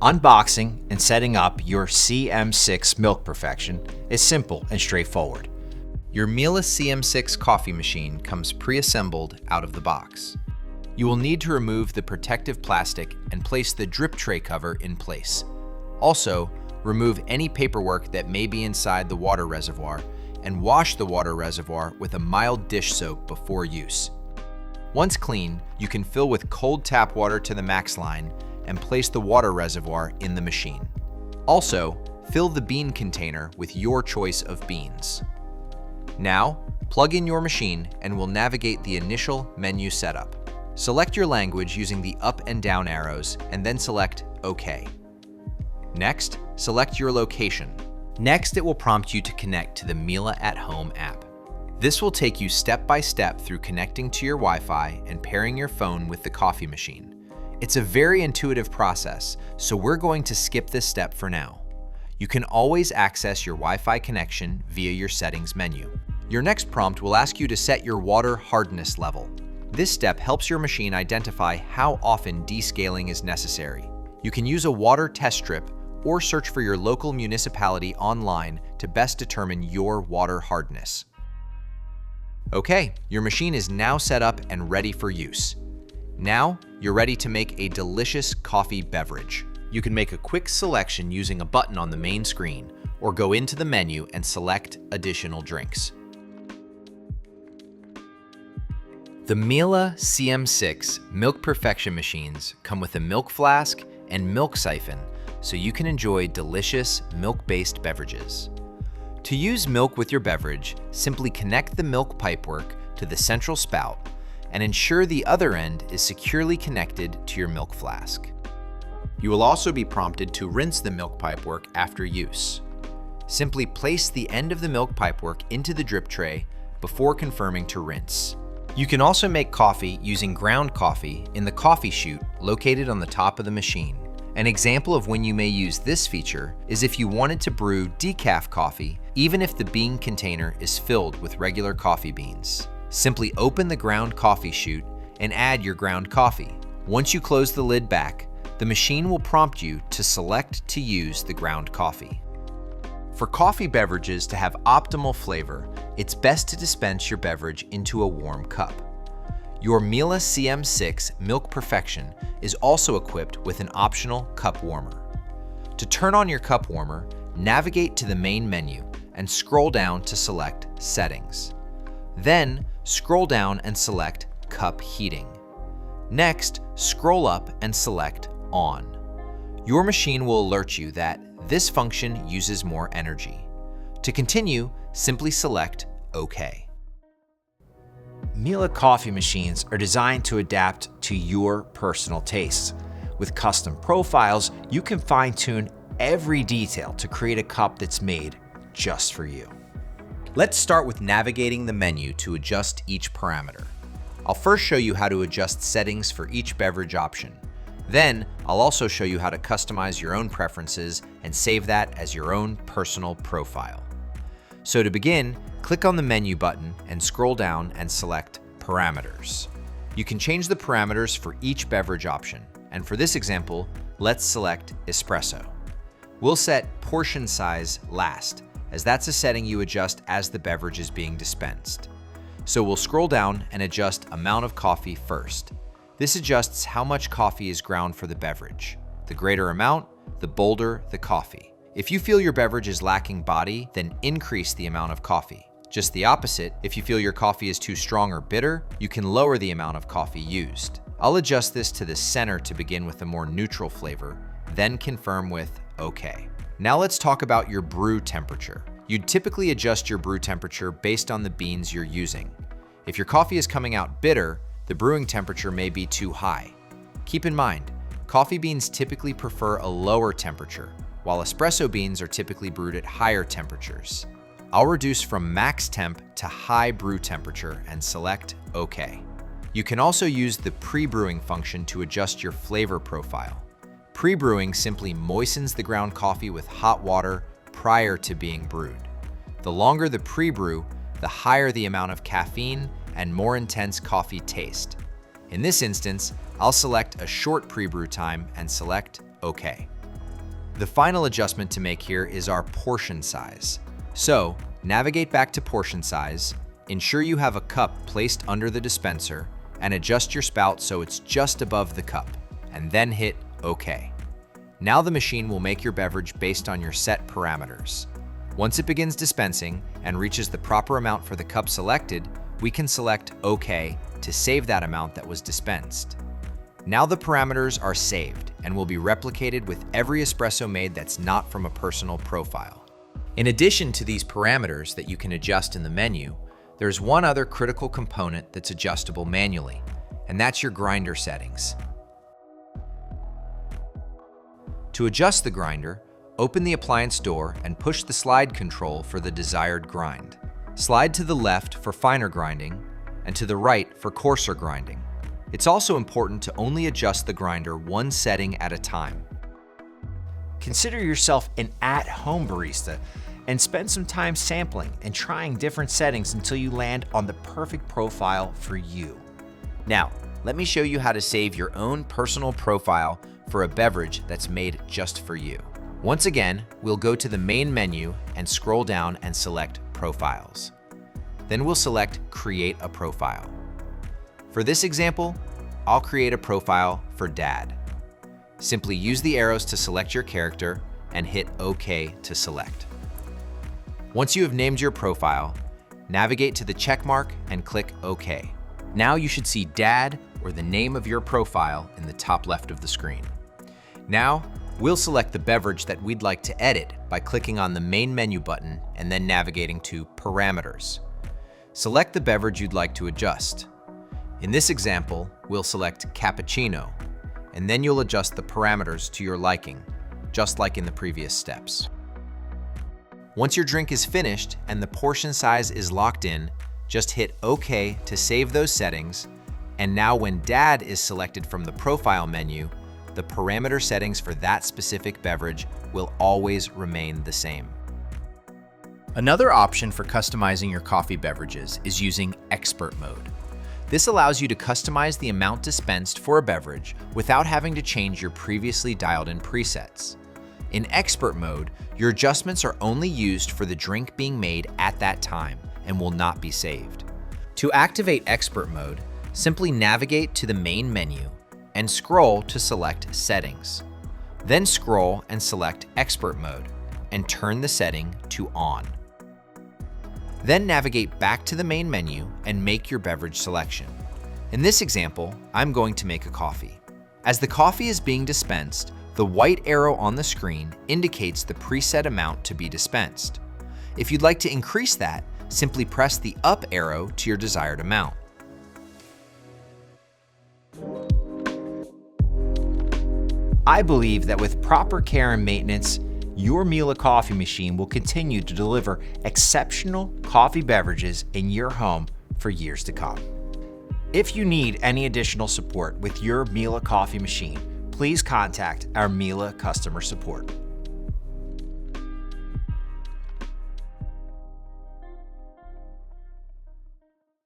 Unboxing and setting up your CM6 MilkPerfection is simple and straightforward. Your Miele CM6 coffee machine comes pre-assembled out of the box. You will need to remove the protective plastic and place the drip tray cover in place. Also, remove any paperwork that may be inside the water reservoir and wash the water reservoir with a mild dish soap before use. Once clean, you can fill with cold tap water to the max line and place the water reservoir in the machine. Also, fill the bean container with your choice of beans. Now, plug in your machine and we'll navigate the initial menu setup. Select your language using the up and down arrows and then select OK. Next, select your location. Next, it will prompt you to connect to the Miele at Home app. This will take you step by step through connecting to your Wi-Fi and pairing your phone with the coffee machine. It's a very intuitive process, so we're going to skip this step for now. You can always access your Wi-Fi connection via your settings menu. Your next prompt will ask you to set your water hardness level. This step helps your machine identify how often descaling is necessary. You can use a water test strip or search for your local municipality online to best determine your water hardness. Okay, your machine is now set up and ready for use. Now, you're ready to make a delicious coffee beverage. You can make a quick selection using a button on the main screen, or go into the menu and select additional drinks. The Miele CM6 MilkPerfection machines come with a milk flask and milk siphon, so you can enjoy delicious milk-based beverages. To use milk with your beverage, simply connect the milk pipework to the central spout and ensure the other end is securely connected to your milk flask. You will also be prompted to rinse the milk pipework after use. Simply place the end of the milk pipework into the drip tray before confirming to rinse. You can also make coffee using ground coffee in the coffee chute located on the top of the machine. An example of when you may use this feature is if you wanted to brew decaf coffee, even if the bean container is filled with regular coffee beans. Simply open the ground coffee chute and add your ground coffee. Once you close the lid back, the machine will prompt you to select to use the ground coffee. For coffee beverages to have optimal flavor, it's best to dispense your beverage into a warm cup. Your Miele CM6 MilkPerfection is also equipped with an optional cup warmer. To turn on your cup warmer, navigate to the main menu and scroll down to select Settings. Then, scroll down and select Cup Heating. Next, scroll up and select On. Your machine will alert you that this function uses more energy. To continue, simply select OK. Miele coffee machines are designed to adapt to your personal tastes. With custom profiles, you can fine-tune every detail to create a cup that's made just for you. Let's start with navigating the menu to adjust each parameter. I'll first show you how to adjust settings for each beverage option. Then, I'll also show you how to customize your own preferences and save that as your own personal profile. So to begin, click on the menu button and scroll down and select Parameters. You can change the parameters for each beverage option, and for this example, let's select Espresso. We'll set portion size last, as that's a setting you adjust as the beverage is being dispensed. So we'll scroll down and adjust amount of coffee first. This adjusts how much coffee is ground for the beverage. The greater amount, the bolder the coffee. If you feel your beverage is lacking body, then increase the amount of coffee. Just the opposite, if you feel your coffee is too strong or bitter, you can lower the amount of coffee used. I'll adjust this to the center to begin with a more neutral flavor, then confirm with OK. Now let's talk about your brew temperature. You'd typically adjust your brew temperature based on the beans you're using. If your coffee is coming out bitter, the brewing temperature may be too high. Keep in mind, coffee beans typically prefer a lower temperature, while espresso beans are typically brewed at higher temperatures. I'll reduce from max temp to high brew temperature and select OK. You can also use the pre-brewing function to adjust your flavor profile. Pre-brewing simply moistens the ground coffee with hot water prior to being brewed. The longer the pre-brew, the higher the amount of caffeine and more intense coffee taste. In this instance, I'll select a short pre-brew time and select OK. The final adjustment to make here is our portion size. So, navigate back to portion size, ensure you have a cup placed under the dispenser, and adjust your spout so it's just above the cup, and then hit OK. Now the machine will make your beverage based on your set parameters. Once it begins dispensing and reaches the proper amount for the cup selected, we can select OK to save that amount that was dispensed. Now the parameters are saved and will be replicated with every espresso made that's not from a personal profile. In addition to these parameters that you can adjust in the menu, there's one other critical component that's adjustable manually, and that's your grinder settings. To adjust the grinder, open the appliance door and push the slide control for the desired grind. Slide to the left for finer grinding and to the right for coarser grinding. It's also important to only adjust the grinder one setting at a time. Consider yourself an at-home barista and spend some time sampling and trying different settings until you land on the perfect profile for you. Now, let me show you how to save your own personal profile for a beverage that's made just for you. Once again, we'll go to the main menu and scroll down and select Profiles. Then we'll select Create a Profile. For this example, I'll create a profile for Dad. Simply use the arrows to select your character and hit OK to select. Once you have named your profile, navigate to the check mark and click OK. Now you should see Dad or the name of your profile in the top left of the screen. Now, we'll select the beverage that we'd like to edit by clicking on the main menu button and then navigating to Parameters. Select the beverage you'd like to adjust. In this example, we'll select Cappuccino, and then you'll adjust the parameters to your liking, just like in the previous steps. Once your drink is finished and the portion size is locked in, just hit OK to save those settings, and now when Dad is selected from the profile menu, the parameter settings for that specific beverage will always remain the same. Another option for customizing your coffee beverages is using Expert Mode. This allows you to customize the amount dispensed for a beverage without having to change your previously dialed-in presets. In Expert Mode, your adjustments are only used for the drink being made at that time and will not be saved. To activate Expert Mode, simply navigate to the main menu and scroll to select Settings. Then scroll and select Expert Mode and turn the setting to On. Then navigate back to the main menu and make your beverage selection. In this example, I'm going to make a coffee. As the coffee is being dispensed, the white arrow on the screen indicates the preset amount to be dispensed. If you'd like to increase that, simply press the up arrow to your desired amount. I believe that with proper care and maintenance, your Miele coffee machine will continue to deliver exceptional coffee beverages in your home for years to come. If you need any additional support with your Miele coffee machine, please contact our Miele customer support.